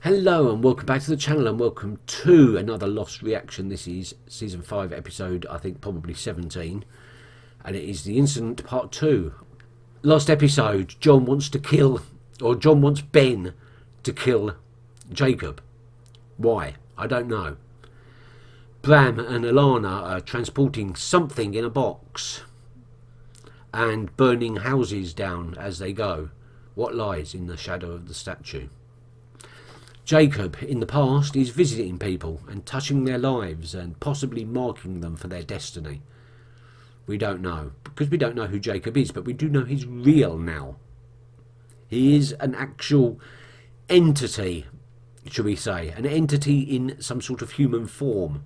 Hello and welcome back to the channel and welcome to another Lost reaction. This is season 5 episode, I think probably 17, and it is The Incident part 2. Last episode, John wants Ben to kill Jacob. Why? I don't know. Bram and Alana are transporting something in a box and burning houses down as they go. What lies in the shadow of the statue? Jacob, in the past, is visiting people and touching their lives and possibly marking them for their destiny. We don't know, because we don't know who Jacob is, but we do know he's real now. He is an actual entity, shall we say, an entity in some sort of human form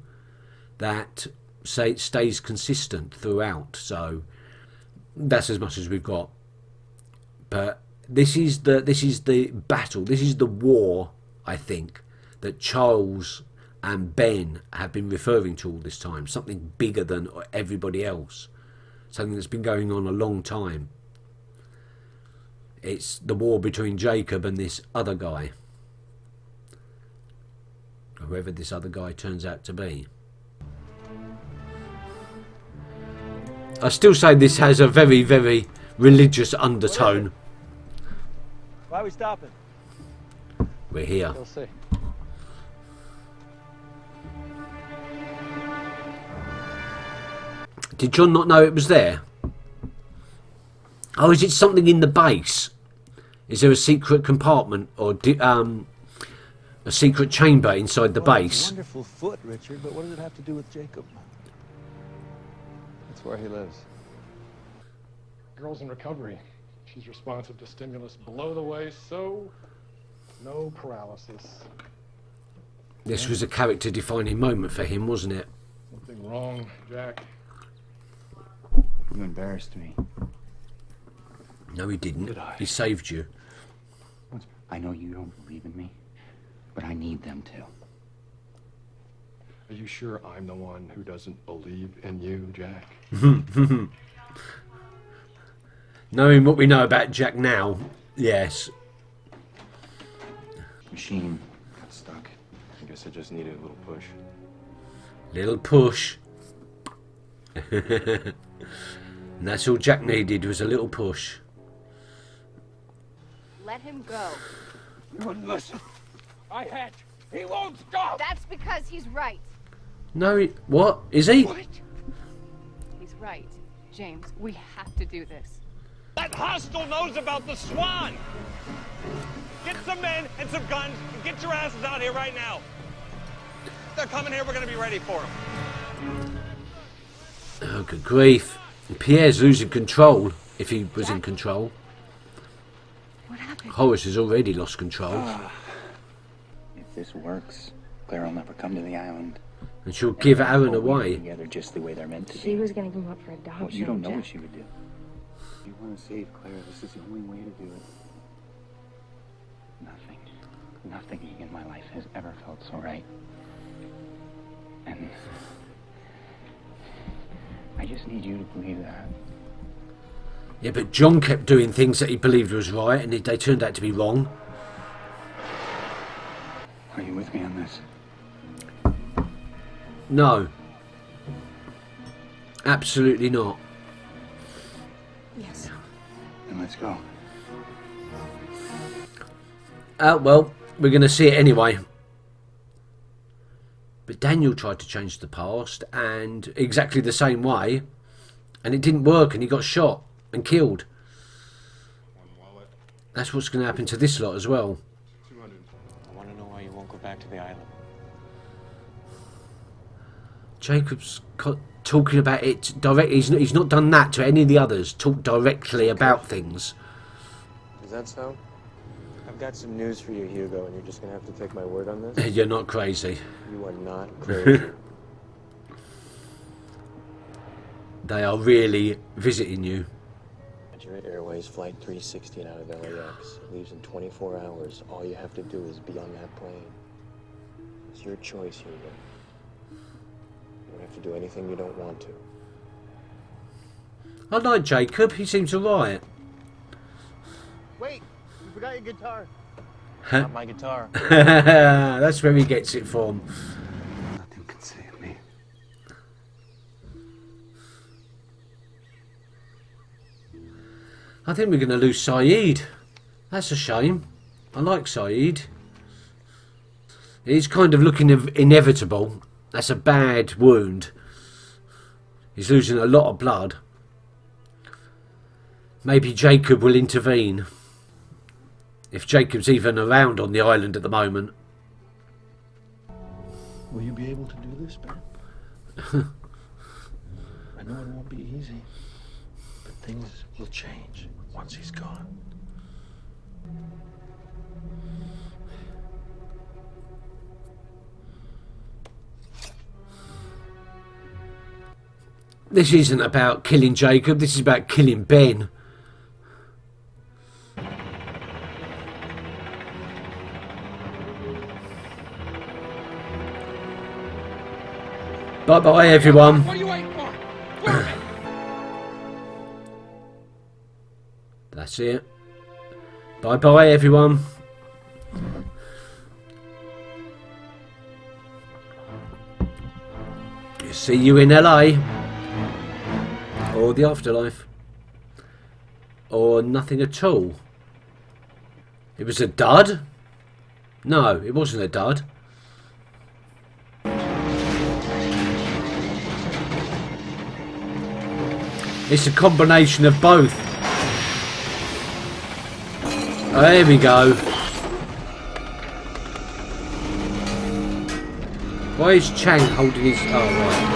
that stays consistent throughout. So that's as much as we've got. But this is the battle, this is the war, I think, that Charles and Ben have been referring to all this time. Something bigger than everybody else. Something that's been going on a long time. It's the war between Jacob and this other guy. Whoever this other guy turns out to be. I still say this has a very, very religious undertone. Why are we stopping? We're here. We'll see. Did John not know it was there? Oh, is it something in the base? Is there a secret compartment or a secret chamber inside the base? Wonderful foot, Richard, but what does it have to do with Jacob? That's where he lives. Girl's in recovery. She's responsive to stimulus below the waist, so no paralysis. This was a character-defining moment for him, wasn't it? Something wrong, Jack. You embarrassed me. No, he didn't. Did I? He saved you. I know you don't believe in me, but I need them to. Are you sure I'm the one who doesn't believe in you, Jack? Knowing what we know about Jack now, yes. Machine. Got stuck. I guess I just needed a little push. Little push. And that's all Jack needed, was a little push. Let him go. You wouldn't listen. I had to. He won't stop. That's because he's right. No, what? Is he? What? He's right. James, we have to do this. That hostile knows about the Swan! Get some men and some guns and get your asses out here right now. They're coming here, we're gonna be ready for them. Oh, good grief. Pierre's losing control, if he was in control. What happened? Horace has already lost control. If this works, Claire will never come to the island. And she'll give Aaron We'll be away. together just the way they're meant to be. She was gonna give him up for adoption. Well, you don't know Jack. what she would do. If you want to save Claire, this is the only way to do it. Nothing in my life has ever felt so right. And I just need you to believe that. Yeah, but John kept doing things that he believed was right, and they turned out to be wrong. Are you with me on this? No. Absolutely not. Yes. Then let's go. Well, we're going to see it anyway. But Daniel tried to change the past, and exactly the same way, and it didn't work, and he got shot and killed. That's what's going to happen to this lot as well. I want to know why you won't go back to the island. Jacob's talking about it directly. He's not done that to any of the others. Talk directly about things. Is that so? I've got some news for you, Hugo, and you're just gonna have to take my word on this. You're not crazy. You are not crazy. They are really visiting you. Nigeria Airways Flight 316 out of LAX. It leaves in 24 hours. All you have to do is be on that plane. It's your choice, Hugo. You don't have to do anything you don't want to. I like Jacob. He seems alright. Wait, you forgot your guitar. Not my guitar. That's where he gets it from. Nothing can save me. I think we're going to lose Saeed. That's a shame. I like Saeed. He's kind of looking inevitable. That's a bad wound. He's losing a lot of blood. Maybe Jacob will intervene. If Jacob's even around on the island at the moment. Will you be able to do this, Ben? I know it won't be easy, but things will change once he's gone. This isn't about killing Jacob, this is about killing Ben. Bye bye everyone. What are you waiting for? Move it! That's it. Bye bye everyone. See you in LA. Or the afterlife. Or nothing at all. It was a dud? No, it wasn't a dud. It's a combination of both. Oh, there we go. Why is Chang holding his... Oh, right.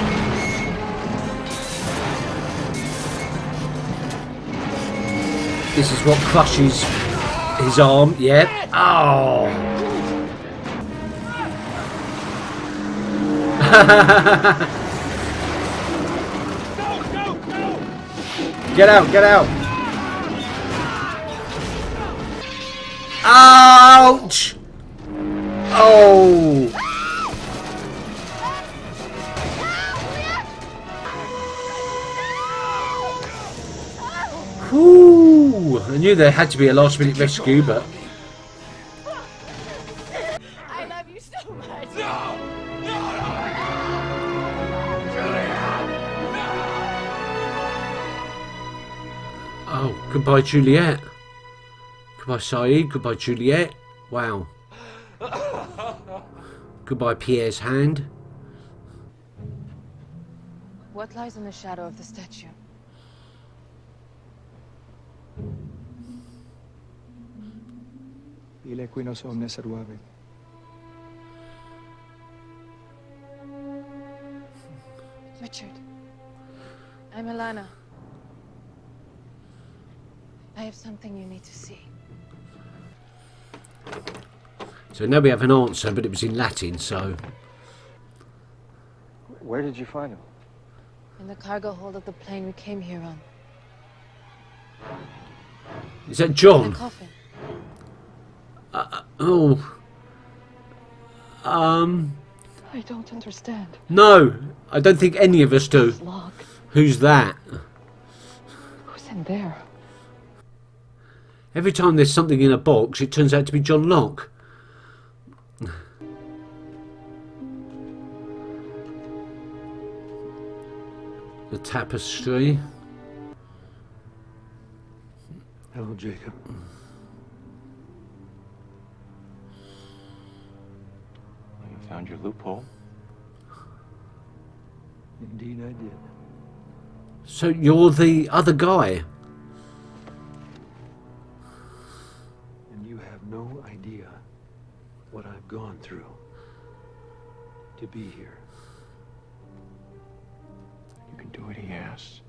This is what crushes his arm. Yeah. Oh. Get out, get out. Ouch. Oh. Whew. I knew there had to be a last minute rescue, but... I love you so much. Oh, goodbye Juliet. Goodbye Saeed, goodbye Juliet. Wow. Goodbye Pierre's hand. What lies in the shadow of the statue? Ile qui nos omnes servave. Richard, I'm Alana. I have something you need to see. So now we have an answer, but it was in Latin, so... Where did you find him? In the cargo hold of the plane we came here on. Is that In John? a coffin. Oh. I don't understand. No, I don't think any of us do. It's locked. Who's that? Who's in there? Every time there's something in a box, it turns out to be John Locke. The tapestry. Hello, Jacob. You found your loophole. Indeed, I did. So you're the other guy. And you have no idea what I've gone through to be here. You can do what he asks.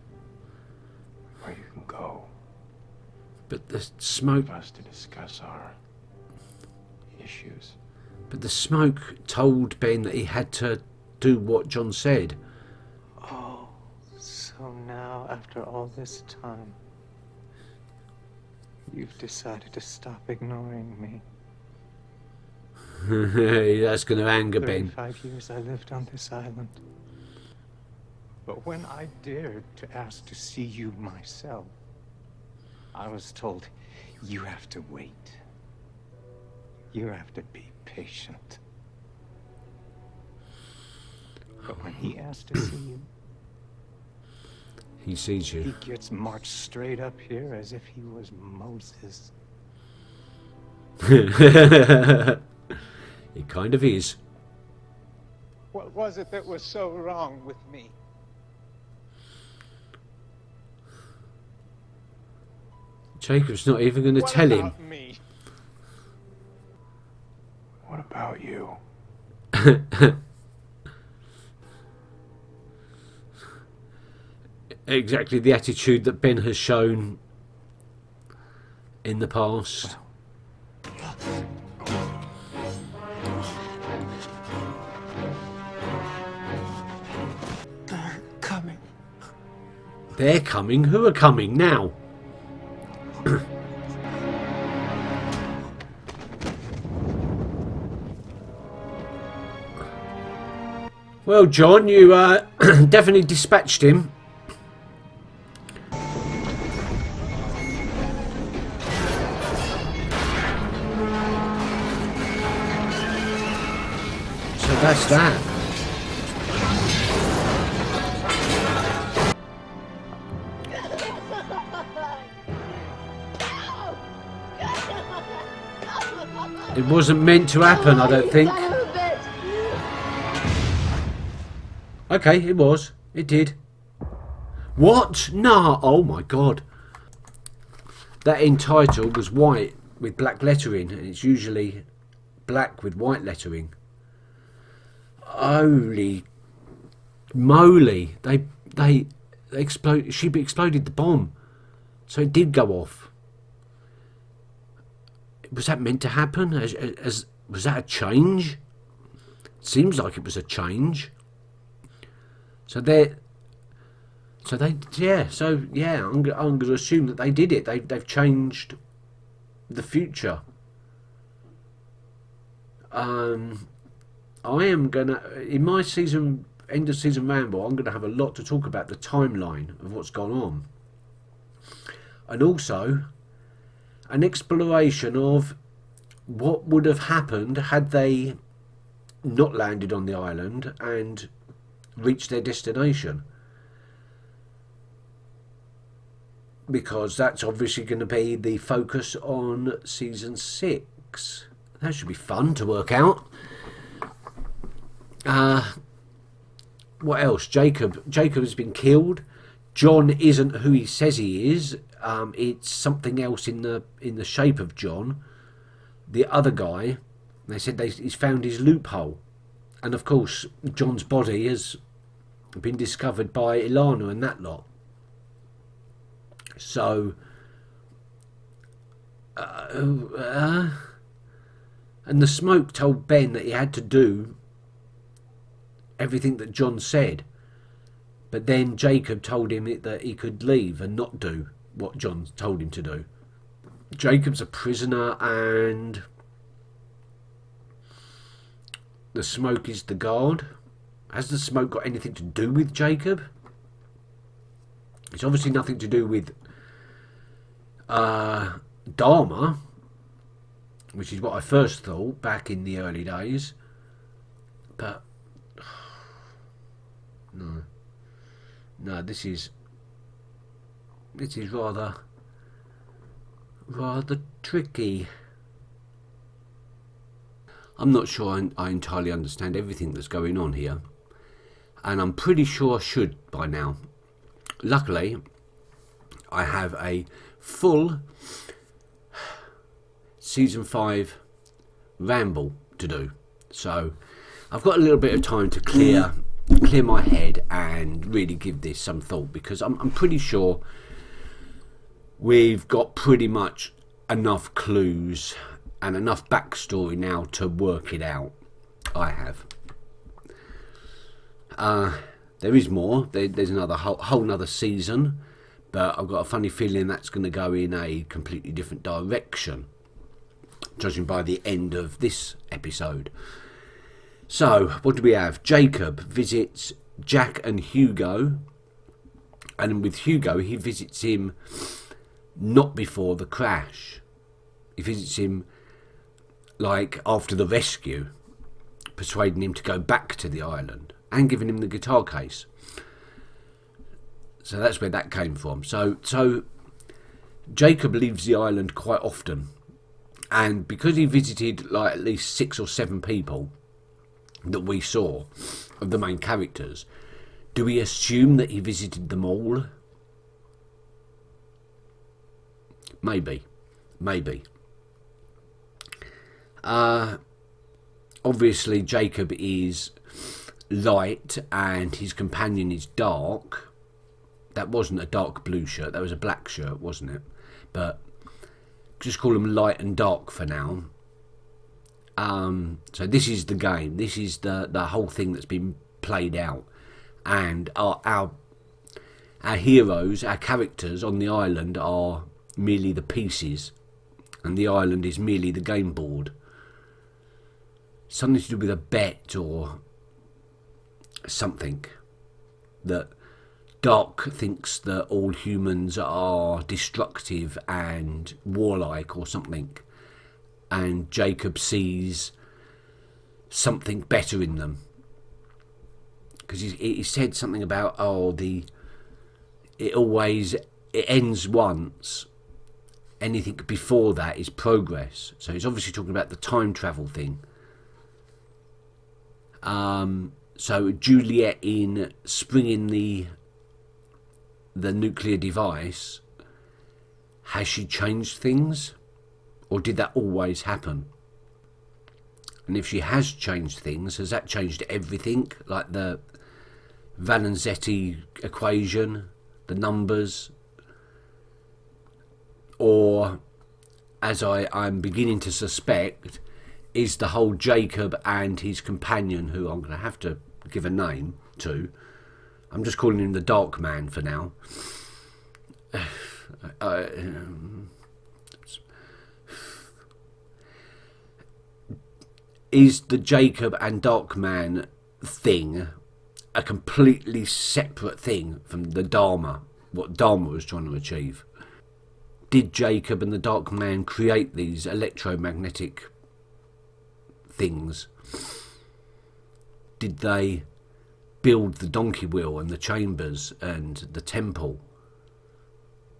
Or you can go. But the smoke... For us to discuss our issues. But the smoke told Ben that he had to do what John said. Oh, so now, after all this time, you've decided to stop ignoring me. That's going to anger Ben. 35 years I lived on this island. But when I dared to ask to see you myself, I was told, you have to wait. You have to be patient. But when he asks to see you, He sees you. he gets marched straight up here as if he was Moses. It kind of is. What was it that was so wrong with me? Jacob's not even going to tell him. What about me? What about you? Exactly the attitude that Ben has shown in the past. They're coming. They're coming? Who are coming now? Well, John, you definitely dispatched him. So that's that. It wasn't meant to happen, I don't think. Okay, it was. It did. What? Nah. Oh my god. That end title was white with black lettering, and it's usually black with white lettering. Holy moly! They exploded. She exploded the bomb, so it did go off. Was that meant to happen? Was that a change? Seems like it was a change. I'm going to assume that they did it. They've changed the future. I am gonna, in my end of season ramble, I'm gonna have a lot to talk about the timeline of what's gone on, and also an exploration of what would have happened had they not landed on the island and reach their destination, because that's obviously going to be the focus on season 6. That should be fun to work out. What else? Jacob has been killed. John isn't who he says he is. It's something else in the shape of John. The other guy, they said he's found his loophole. And of course, John's body has been discovered by Ilana and that lot. So, and the smoke told Ben that he had to do everything that John said. But then Jacob told him that he could leave and not do what John told him to do. Jacob's a prisoner and the smoke is the guard. Has the smoke got anything to do with Jacob? It's obviously nothing to do with Dharma, which is what I first thought back in the early days. But no, this is rather tricky. I'm not sure I entirely understand everything that's going on here, and I'm pretty sure I should by now. Luckily, I have a full season 5 ramble to do, so I've got a little bit of time to clear my head and really give this some thought, because I'm pretty sure we've got pretty much enough clues and enough backstory now to work it out. I have. There is more. There's another whole another season, but I've got a funny feeling that's going to go in a completely different direction, judging by the end of this episode. So, what do we have? Jacob visits Jack and Hugo, and with Hugo, he visits him not before the crash. He visits him like after the rescue, persuading him to go back to the island and giving him the guitar case. So that's where that came from. So Jacob leaves the island quite often, and because he visited like at least 6 or 7 people that we saw of the main characters, do we assume that he visited them all? Maybe. Obviously Jacob is light and his companion is dark. That wasn't a dark blue shirt, that was a black shirt, wasn't it? But just call them light and dark for now. So this is the game. This is the whole thing that's been played out. And our heroes, our characters on the island are merely the pieces. And the island is merely the game board. Something to do with a bet or something. That Doc thinks that all humans are destructive and warlike or something, and Jacob sees something better in them, because he said something about it ends once, anything before that is progress. So he's obviously talking about the time travel thing. So Juliet, in springing the nuclear device, has she changed things, or did that always happen? And if she has changed things, has that changed everything, like the Valenzetti equation, the numbers? Or, as I'm beginning to suspect, is the whole Jacob and his companion, who I'm going to have to give a name to, I'm just calling him the Dark Man for now. Is the Jacob and Dark Man thing a completely separate thing from the Dharma, what Dharma was trying to achieve? Did Jacob and the Dark Man create these electromagnetic things? Did they build the donkey wheel and the chambers and the temple?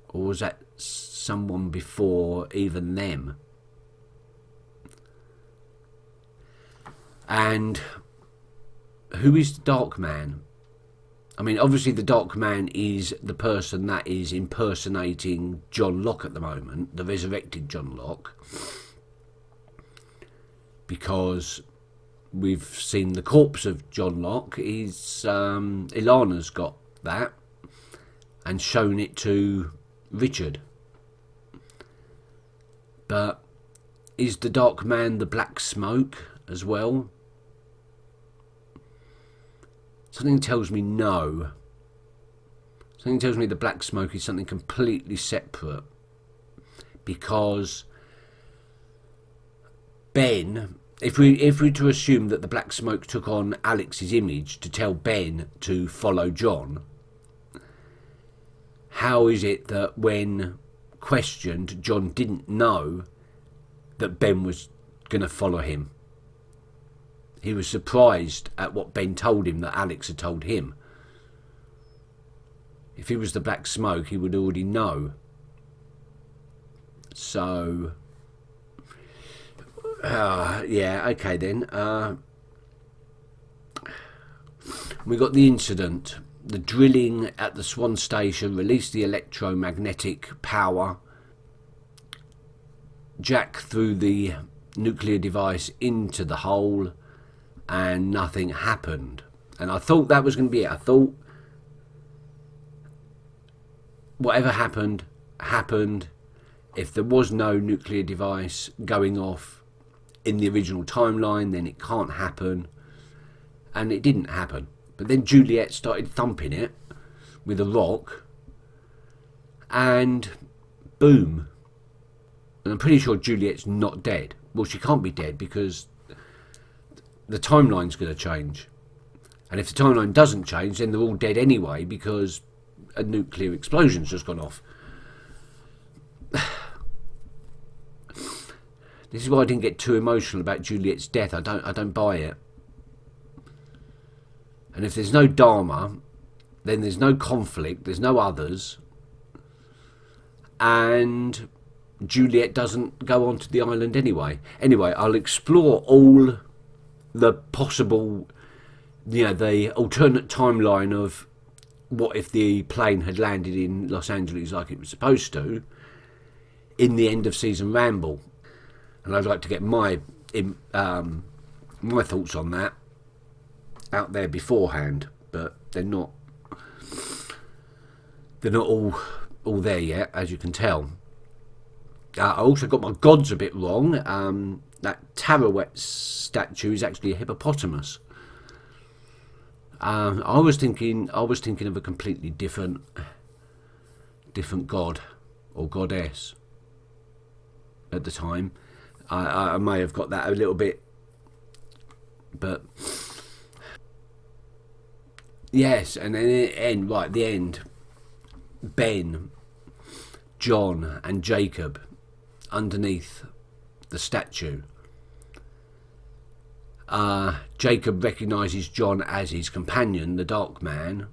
Or was that someone before even them? And who is the Dark Man? I mean, obviously the Dark Man is the person that is impersonating John Locke at the moment, the resurrected John Locke, because we've seen the corpse of John Locke. Ilana's got that and shown it to Richard. But is the Dark Man the Black Smoke as well? Something tells me no. Something tells me the Black Smoke is something completely separate, because Ben, if we to assume that the Black Smoke took on Alex's image to tell Ben to follow John, how is it that when questioned, John didn't know that Ben was going to follow him? He was surprised at what Ben told him that Alex had told him. If he was the Black Smoke, he would already know. So, yeah, okay then. We got the incident. The drilling at the Swan Station released the electromagnetic power. Jack threw the nuclear device into the hole, and nothing happened. And I thought that was going to be it. I thought whatever happened, happened. If there was no nuclear device going off in the original timeline, then it can't happen. And it didn't happen. But then Juliet started thumping it with a rock, and boom. And I'm pretty sure Juliet's not dead. Well, she can't be dead because the timeline's going to change. And if the timeline doesn't change, then they're all dead anyway, because a nuclear explosion's just gone off. This is why I didn't get too emotional about Juliet's death. I don't buy it. And if there's no Dharma, then there's no conflict, there's no others, and Juliet doesn't go onto the island anyway. Anyway, I'll explore all the possible, the alternate timeline of what if the plane had landed in Los Angeles like it was supposed to in the end of season ramble. And I'd like to get my thoughts on that out there beforehand, but they're not all there yet, as you can tell. I also got my gods a bit wrong. That Tarawet statue is actually a hippopotamus. I was thinking of a completely different god or goddess at the time. I may have got that a little bit, but yes. And then at the end, Ben, John, and Jacob underneath the statue. Jacob recognises John as his companion, the Dark Man,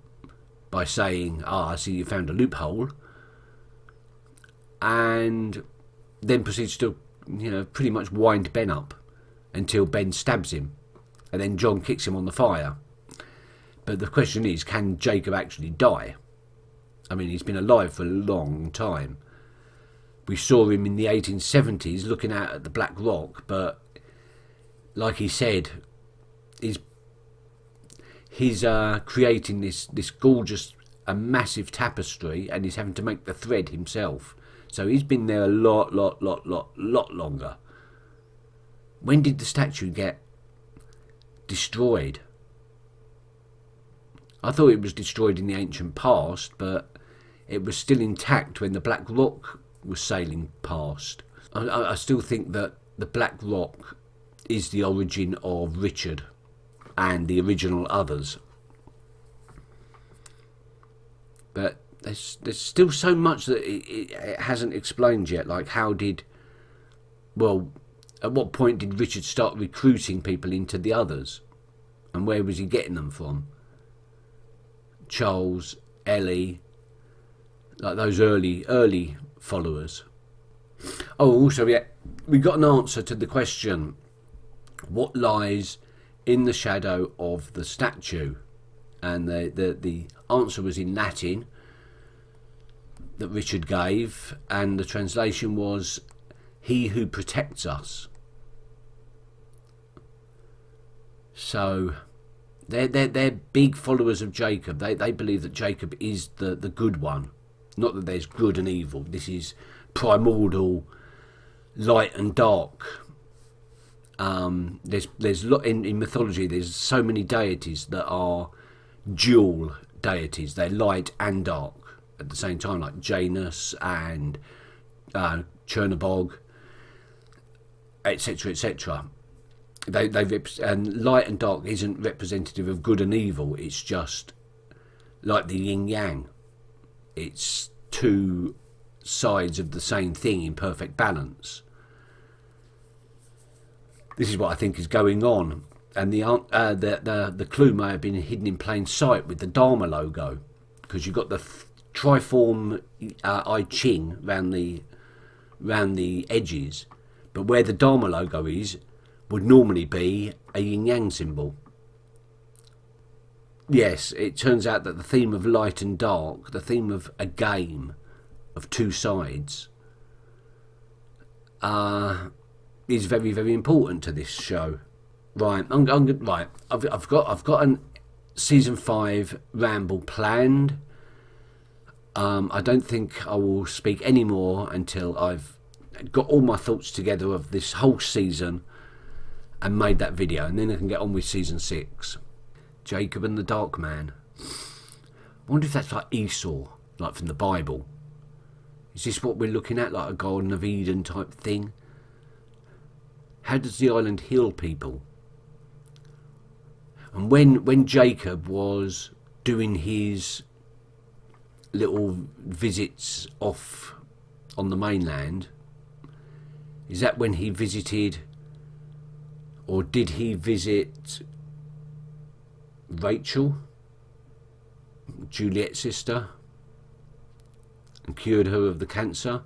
by saying, I see you found a loophole, and then proceeds to, pretty much wind Ben up until Ben stabs him, and then John kicks him on the fire. But the question is, can Jacob actually die? I mean, he's been alive for a long time. We saw him in the 1870s looking out at the Black Rock, but like he said, he's creating this gorgeous, a massive tapestry, and he's having to make the thread himself. So he's been there a lot longer. When did the statue get destroyed? I thought it was destroyed in the ancient past, but it was still intact when the Black Rock was sailing past. I still think that the Black Rock is the origin of Richard and the original others. But there's still so much that it hasn't explained yet. Like, at what point did Richard start recruiting people into the others? And where was he getting them from? Charles, Ellie, like those early followers. Oh, also, we got an answer to the question, what lies in the shadow of the statue? And the answer was in Latin that Richard gave, and the translation was, he who protects us. So they're big followers of Jacob. They believe that Jacob is the good one. Not that there's good and evil. This is primordial, light and dark. There's in mythology. There's so many deities that are dual deities. They're light and dark at the same time, like Janus and Chernobog, etc., etc. And light and dark isn't representative of good and evil. It's just like the yin yang. It's two sides of the same thing in perfect balance. This is what I think is going on, and the clue may have been hidden in plain sight with the Dharma logo, because you've got the triform I Ching round the edges, but where the Dharma logo is would normally be a yin yang symbol. Yes, it turns out that the theme of light and dark, the theme of a game of two sides, is very, very important to this show. Right, I've got an season 5 ramble planned. I don't think I will speak any more until I've got all my thoughts together of this whole season and made that video, and then I can get on with season 6. Jacob and the Dark Man. I wonder if that's like Esau, like from the Bible. Is this what we're looking at, like a Garden of Eden type thing? How does the island heal people? And when Jacob was doing his little visits off on the mainland, Is that when he visited, or did he visit Rachel, Juliet's sister, and cured her of the cancer?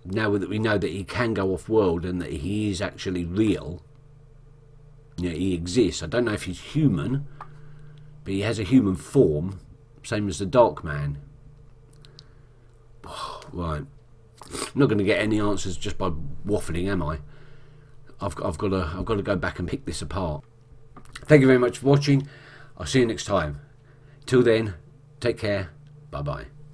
Now that we know that he can go off world and that he is actually real, you know, he exists. I don't know if he's human, but he has a human form, same as the Dark Man. Right, I'm not going to get any answers just by waffling, am I? I've got to go back and pick this apart. Thank you very much for watching. I'll see you next time. Till then, take care. Bye bye.